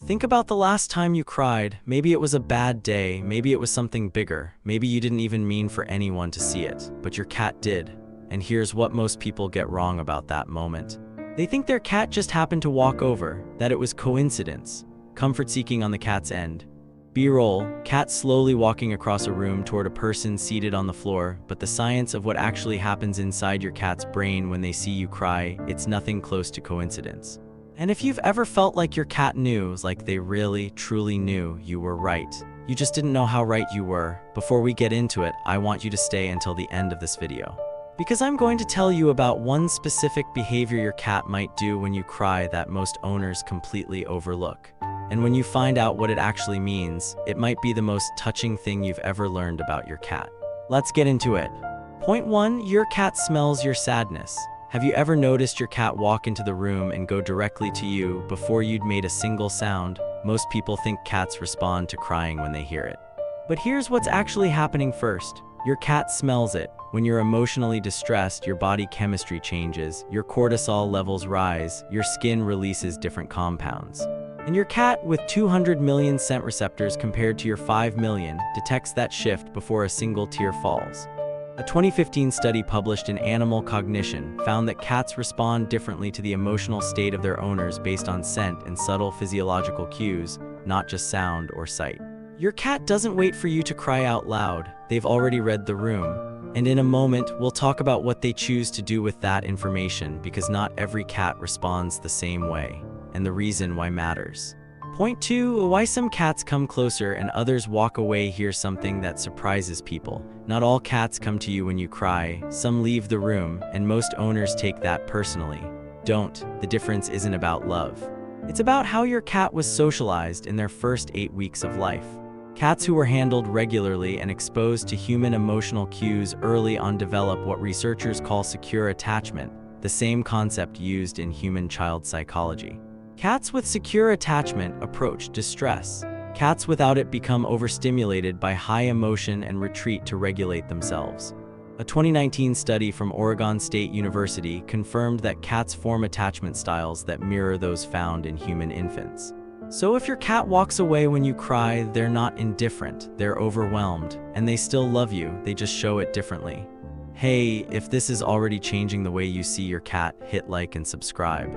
Think about the last time you cried. Maybe it was a bad day, maybe it was something bigger, maybe you didn't even mean for anyone to see it, but your cat did. And here's what most people get wrong about that moment. They think their cat just happened to walk over, that it was coincidence. Comfort seeking on the cat's end. B-roll, cat slowly walking across a room toward a person seated on the floor, but the science of what actually happens inside your cat's brain when they see you cry, it's nothing close to coincidence. And if you've ever felt like your cat knew, like they really, truly knew you were right, you just didn't know how right you were, before we get into it, I want you to stay until the end of this video. Because I'm going to tell you about one specific behavior your cat might do when you cry that most owners completely overlook. And when you find out what it actually means, it might be the most touching thing you've ever learned about your cat. Let's get into it. Point 1. Your cat smells your sadness. Have you ever noticed your cat walk into the room and go directly to you before you'd made a single sound? Most people think cats respond to crying when they hear it. But here's what's actually happening first. Your cat smells it. When you're emotionally distressed, your body chemistry changes, your cortisol levels rise, your skin releases different compounds. And your cat, with 200 million scent receptors compared to your 5 million, detects that shift before a single tear falls. A 2015 study published in Animal Cognition found that cats respond differently to the emotional state of their owners based on scent and subtle physiological cues, not just sound or sight. Your cat doesn't wait for you to cry out loud, they've already read the room. And in a moment, we'll talk about what they choose to do with that information, because not every cat responds the same way, and the reason why matters. Point 2. Why some cats come closer and others walk away. Here's something that surprises people. Not all cats come to you when you cry, some leave the room, and most owners take that personally. Don't. The difference isn't about love. It's about how your cat was socialized in their first 8 weeks of life. Cats who were handled regularly and exposed to human emotional cues early on develop what researchers call secure attachment, the same concept used in human child psychology. Cats with secure attachment approach distress. Cats without it become overstimulated by high emotion and retreat to regulate themselves. A 2019 study from Oregon State University confirmed that cats form attachment styles that mirror those found in human infants. So if your cat walks away when you cry, they're not indifferent, they're overwhelmed, and they still love you, they just show it differently. Hey, if this is already changing the way you see your cat, hit like and subscribe.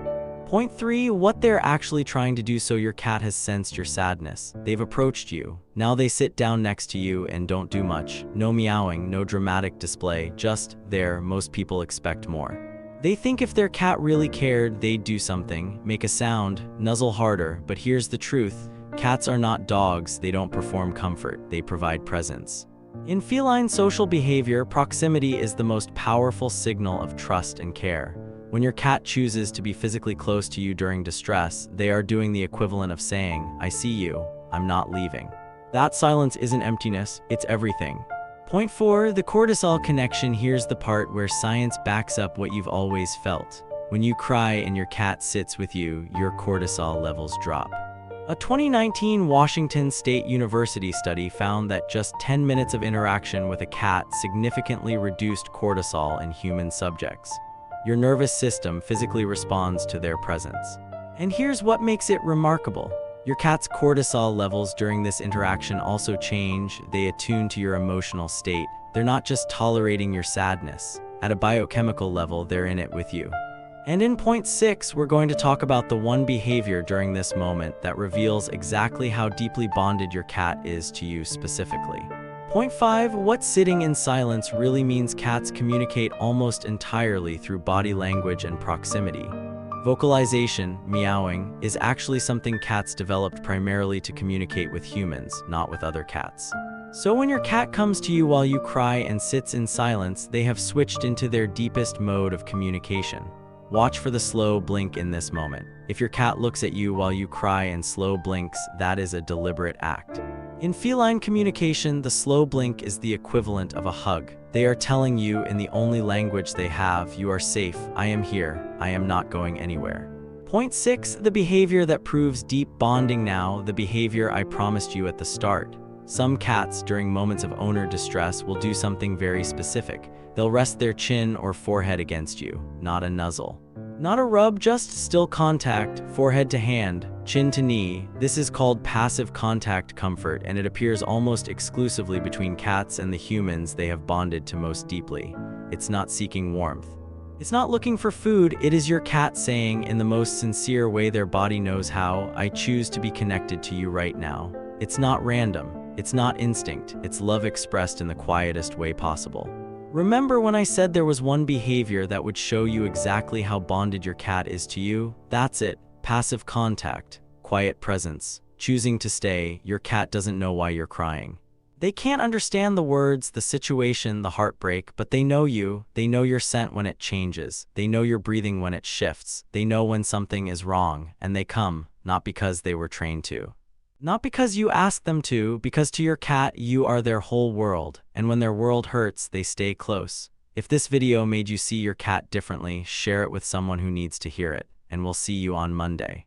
Point 3. What they're actually trying to do. So your cat has sensed your sadness. They've approached you. Now they sit down next to you and don't do much. No meowing, no dramatic display, just there. Most people expect more. They think if their cat really cared, they'd do something, make a sound, nuzzle harder, but here's the truth. Cats are not dogs, they don't perform comfort, they provide presence. In feline social behavior, proximity is the most powerful signal of trust and care. When your cat chooses to be physically close to you during distress, they are doing the equivalent of saying, I see you, I'm not leaving. That silence isn't emptiness, it's everything. Point 4. The cortisol connection. Here's the part where science backs up what you've always felt. When you cry and your cat sits with you, your cortisol levels drop. A 2019 Washington State University study found that just 10 minutes of interaction with a cat significantly reduced cortisol in human subjects. Your nervous system physically responds to their presence. And here's what makes it remarkable. Your cat's cortisol levels during this interaction also change. They attune to your emotional state. They're not just tolerating your sadness. At a biochemical level, they're in it with you. And in point 6, we're going to talk about the one behavior during this moment that reveals exactly how deeply bonded your cat is to you specifically. Point 5. What sitting in silence really means. Cats communicate almost entirely through body language and proximity. Vocalization, meowing, is actually something cats developed primarily to communicate with humans, not with other cats. So when your cat comes to you while you cry and sits in silence, they have switched into their deepest mode of communication. Watch for the slow blink in this moment. If your cat looks at you while you cry and slow blinks, that is a deliberate act. In feline communication, the slow blink is the equivalent of a hug. They are telling you in the only language they have, you are safe, I am here, I am not going anywhere. Point 6. The behavior that proves deep bonding. Now, the behavior I promised you at the start. Some cats, during moments of owner distress, will do something very specific. They'll rest their chin or forehead against you, not a nuzzle. Not a rub, just still contact, forehead to hand, chin to knee. This is called passive contact comfort, and it appears almost exclusively between cats and the humans they have bonded to most deeply. It's not seeking warmth. It's not looking for food. It is your cat saying, in the most sincere way their body knows how, I choose to be connected to you right now. It's not random. It's not instinct. It's love expressed in the quietest way possible. Remember when I said there was one behavior that would show you exactly how bonded your cat is to you? That's it. Passive contact, quiet presence, choosing to stay. Your cat doesn't know why you're crying. They can't understand the words, the situation, the heartbreak, but they know you. They know your scent when it changes. They know your breathing when it shifts. They know when something is wrong, and they come, not because they were trained to. Not because you ask them to, because to your cat, you are their whole world, and when their world hurts, they stay close. If this video made you see your cat differently, share it with someone who needs to hear it, and we'll see you on Monday.